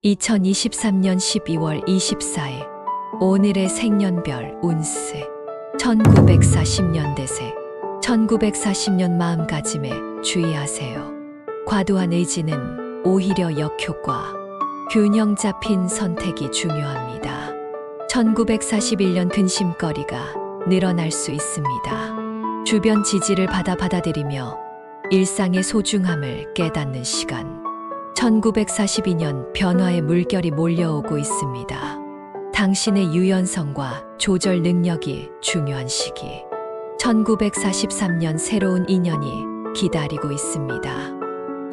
2023년 12월 24일 오늘의 생년별 운세 1940년 대세 1940년 마음가짐에 주의하세요. 과도한 의지는 오히려 역효과, 균형 잡힌 선택이 중요합니다. 1941년 근심거리가 늘어날 수 있습니다. 주변 지지를 받아들이며 일상의 소중함을 깨닫는 시간. 1942년 변화의 물결이 몰려오고 있습니다. 당신의 유연성과 조절 능력이 중요한 시기. 1943년 새로운 인연이 기다리고 있습니다.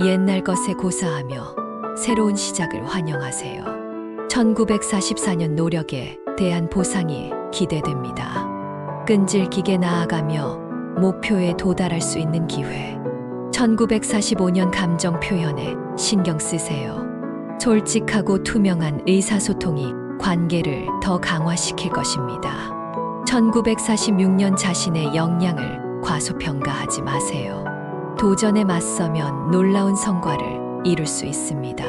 옛날 것에 고사하며 새로운 시작을 환영하세요. 1944년 노력에 대한 보상이 기대됩니다. 끈질기게 나아가며 목표에 도달할 수 있는 기회. 1945년 감정 표현에 신경 쓰세요. 솔직하고 투명한 의사소통이 관계를 더 강화시킬 것입니다. 1946년 자신의 역량을 과소평가하지 마세요. 도전에 맞서면 놀라운 성과를 이룰 수 있습니다.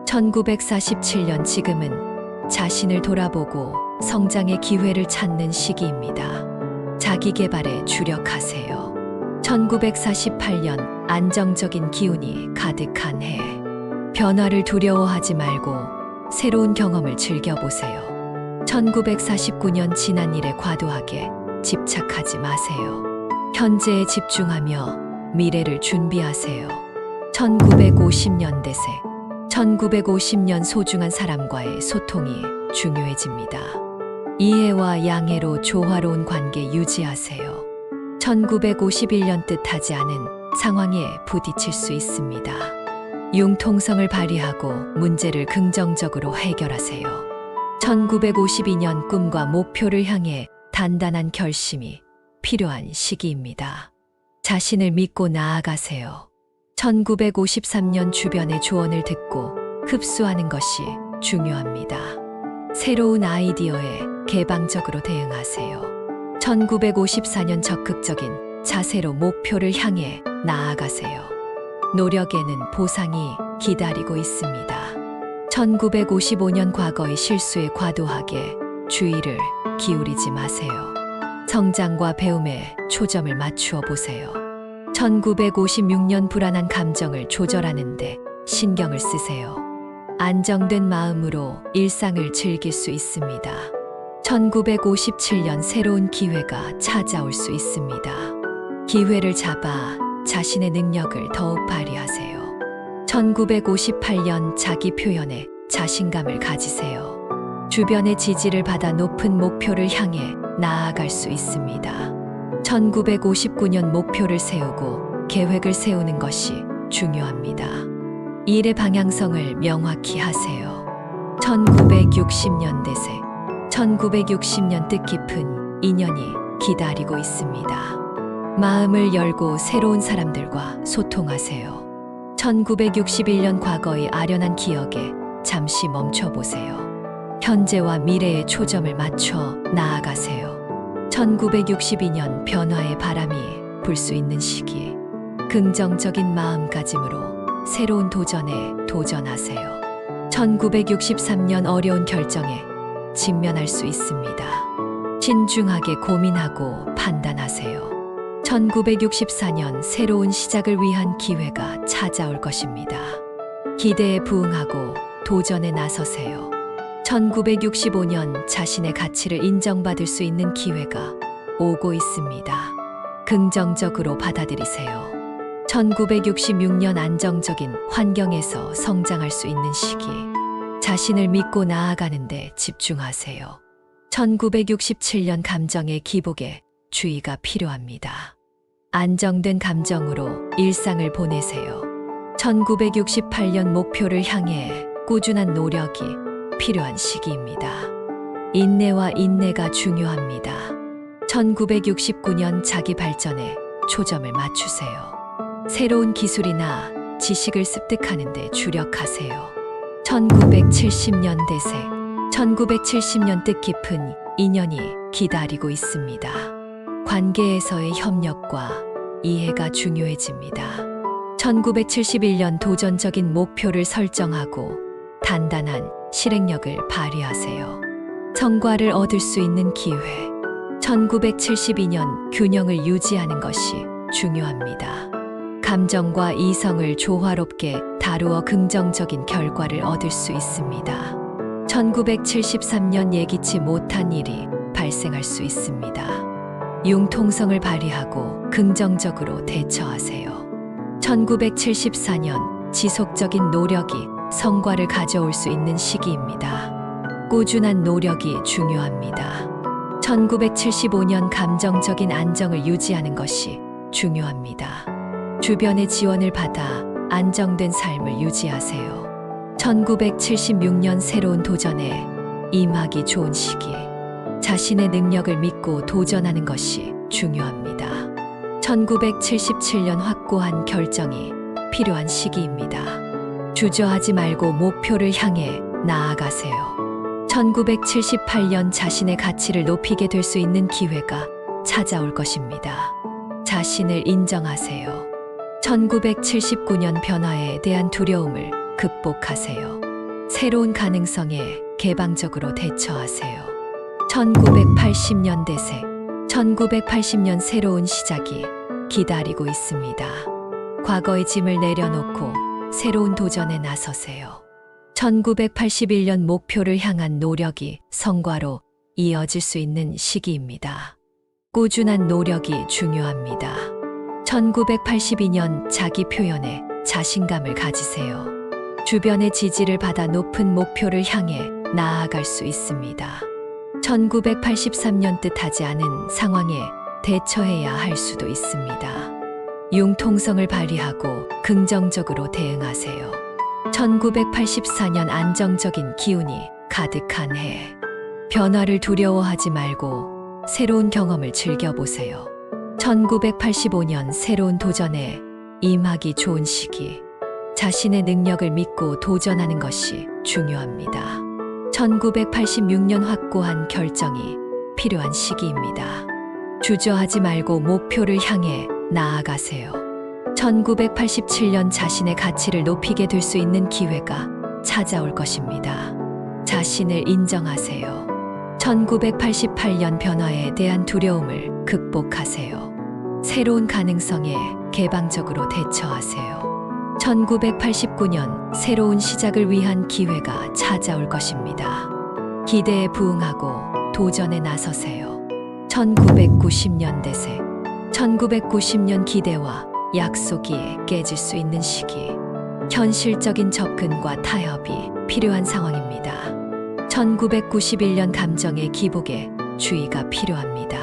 1947년 지금은 자신을 돌아보고 성장의 기회를 찾는 시기입니다. 자기 개발에 주력하세요. 1948년 안정적인 기운이 가득한 해. 변화를 두려워하지 말고 새로운 경험을 즐겨보세요. 1949년 지난 일에 과도하게 집착하지 마세요. 현재에 집중하며 미래를 준비하세요. 1950년 대세 1950년 소중한 사람과의 소통이 중요해집니다. 이해와 양해로 조화로운 관계 유지하세요. 1951년 뜻하지 않은 상황에 부딪힐 수 있습니다. 융통성을 발휘하고 문제를 긍정적으로 해결하세요. 1952년 꿈과 목표를 향해 단단한 결심이 필요한 시기입니다. 자신을 믿고 나아가세요. 1953년 주변의 조언을 듣고 흡수하는 것이 중요합니다. 새로운 아이디어에 개방적으로 대응하세요. 1954년 적극적인 자세로 목표를 향해 나아가세요. 노력에는 보상이 기다리고 있습니다. 1955년 과거의 실수에 과도하게 주의를 기울이지 마세요. 성장과 배움에 초점을 맞추어 보세요. 1956년 불안한 감정을 조절하는데 신경을 쓰세요. 안정된 마음으로 일상을 즐길 수 있습니다. 1957년 새로운 기회가 찾아올 수 있습니다. 기회를 잡아 자신의 능력을 더욱 발휘하세요. 1958년 자기 표현에 자신감을 가지세요. 주변의 지지를 받아 높은 목표를 향해 나아갈 수 있습니다. 1959년 목표를 세우고 계획을 세우는 것이 중요합니다. 일의 방향성을 명확히 하세요. 1960년 대세 1960년 뜻깊은 인연이 기다리고 있습니다. 마음을 열고 새로운 사람들과 소통하세요. 1961년 과거의 아련한 기억에 잠시 멈춰보세요. 현재와 미래에 초점을 맞춰 나아가세요. 1962년 변화의 바람이 불 수 있는 시기. 긍정적인 마음가짐으로 새로운 도전에 도전하세요. 1963년 어려운 결정에 직면할 수 있습니다. 신중하게 고민하고 판단하세요. 1964년 새로운 시작을 위한 기회가 찾아올 것입니다. 기대에 부응하고 도전에 나서세요. 1965년 자신의 가치를 인정받을 수 있는 기회가 오고 있습니다. 긍정적으로 받아들이세요. 1966년 안정적인 환경에서 성장할 수 있는 시기. 자신을 믿고 나아가는데 집중하세요. 1967년 감정의 기복에 주의가 필요합니다. 안정된 감정으로 일상을 보내세요. 1968년 목표를 향해 꾸준한 노력이 필요한 시기입니다. 인내와 인내가 중요합니다. 1969년 자기 발전에 초점을 맞추세요. 새로운 기술이나 지식을 습득하는 데 주력하세요. 1970년 대세 1970년 뜻깊은 인연이 기다리고 있습니다. 관계에서의 협력과 이해가 중요해집니다. 1971년 도전적인 목표를 설정하고 단단한 실행력을 발휘하세요. 성과를 얻을 수 있는 기회. 1972년 균형을 유지하는 것이 중요합니다. 감정과 이성을 조화롭게 다루어 긍정적인 결과를 얻을 수 있습니다. 1973년 예기치 못한 일이 발생할 수 있습니다. 융통성을 발휘하고 긍정적으로 대처하세요. 1974년 지속적인 노력이 성과를 가져올 수 있는 시기입니다. 꾸준한 노력이 중요합니다. 1975년 감정적인 안정을 유지하는 것이 중요합니다. 주변의 지원을 받아 안정된 삶을 유지하세요. 1976년 새로운 도전에 임하기 좋은 시기. 자신의 능력을 믿고 도전하는 것이 중요합니다. 1977년 확고한 결정이 필요한 시기입니다. 주저하지 말고 목표를 향해 나아가세요. 1978년 자신의 가치를 높이게 될 수 있는 기회가 찾아올 것입니다. 자신을 인정하세요. 1979년 변화에 대한 두려움을 극복하세요. 새로운 가능성에 개방적으로 대처하세요. 1980년대 새 1980년 새로운 시작이 기다리고 있습니다. 과거의 짐을 내려놓고 새로운 도전에 나서세요. 1981년 목표를 향한 노력이 성과로 이어질 수 있는 시기입니다. 꾸준한 노력이 중요합니다. 1982년 자기 표현에 자신감을 가지세요. 주변의 지지를 받아 높은 목표를 향해 나아갈 수 있습니다. 1983년 뜻하지 않은 상황에 대처해야 할 수도 있습니다. 융통성을 발휘하고 긍정적으로 대응하세요. 1984년 안정적인 기운이 가득한 해. 변화를 두려워하지 말고 새로운 경험을 즐겨보세요. 1985년 새로운 도전에 임하기 좋은 시기. 자신의 능력을 믿고 도전하는 것이 중요합니다. 1986년 확고한 결정이 필요한 시기입니다. 주저하지 말고 목표를 향해 나아가세요. 1987년 자신의 가치를 높이게 될 수 있는 기회가 찾아올 것입니다. 자신을 인정하세요. 1988년 변화에 대한 두려움을 극복하세요. 새로운 가능성에 개방적으로 대처하세요. 1989년 새로운 시작을 위한 기회가 찾아올 것입니다. 기대에 부응하고 도전에 나서세요. 1990년대 새 1990년 기대와 약속이 깨질 수 있는 시기. 현실적인 접근과 타협이 필요한 상황입니다. 1991년 감정의 기복에 주의가 필요합니다.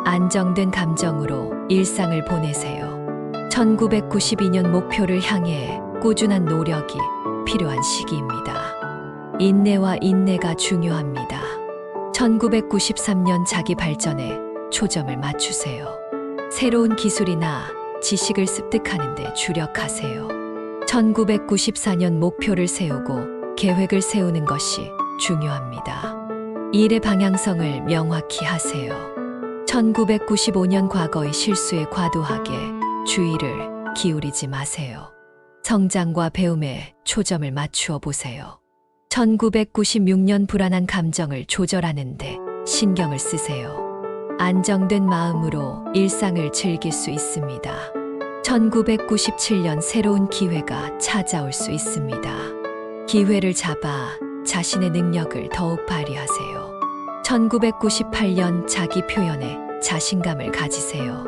안정된 감정으로 일상을 보내세요. 1992년 목표를 향해 꾸준한 노력이 필요한 시기입니다. 인내와 인내가 중요합니다. 1993년 자기 발전에 초점을 맞추세요. 새로운 기술이나 지식을 습득하는 데 주력하세요. 1994년 목표를 세우고 계획을 세우는 것이 중요합니다. 일의 방향성을 명확히 하세요. 1995년 과거의 실수에 과도하게 주의를 기울이지 마세요. 성장과 배움에 초점을 맞추어 보세요. 1996년 불안한 감정을 조절하는 데 신경을 쓰세요. 안정된 마음으로 일상을 즐길 수 있습니다. 1997년 새로운 기회가 찾아올 수 있습니다. 기회를 잡아 자신의 능력을 더욱 발휘하세요. 1998년 자기 표현에 자신감을 가지세요.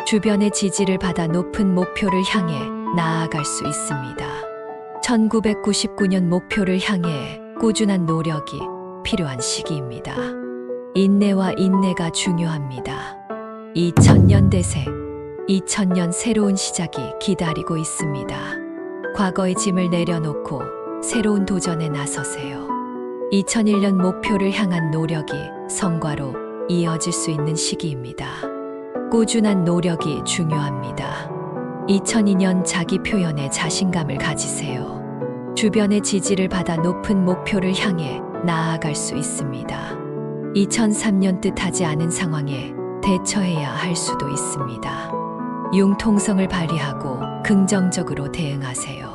주변의 지지를 받아 높은 목표를 향해 나아갈 수 있습니다. 1999년 목표를 향해 꾸준한 노력이 필요한 시기입니다. 인내와 인내가 중요합니다. 2000년대 새 2000년 새로운 시작이 기다리고 있습니다. 과거의 짐을 내려놓고 새로운 도전에 나서세요. 2001년 목표를 향한 노력이 성과로 이어질 수 있는 시기입니다. 꾸준한 노력이 중요합니다. 2002년 자기 표현에 자신감을 가지세요. 주변의 지지를 받아 높은 목표를 향해 나아갈 수 있습니다. 2003년 뜻하지 않은 상황에 대처해야 할 수도 있습니다. 융통성을 발휘하고 긍정적으로 대응하세요.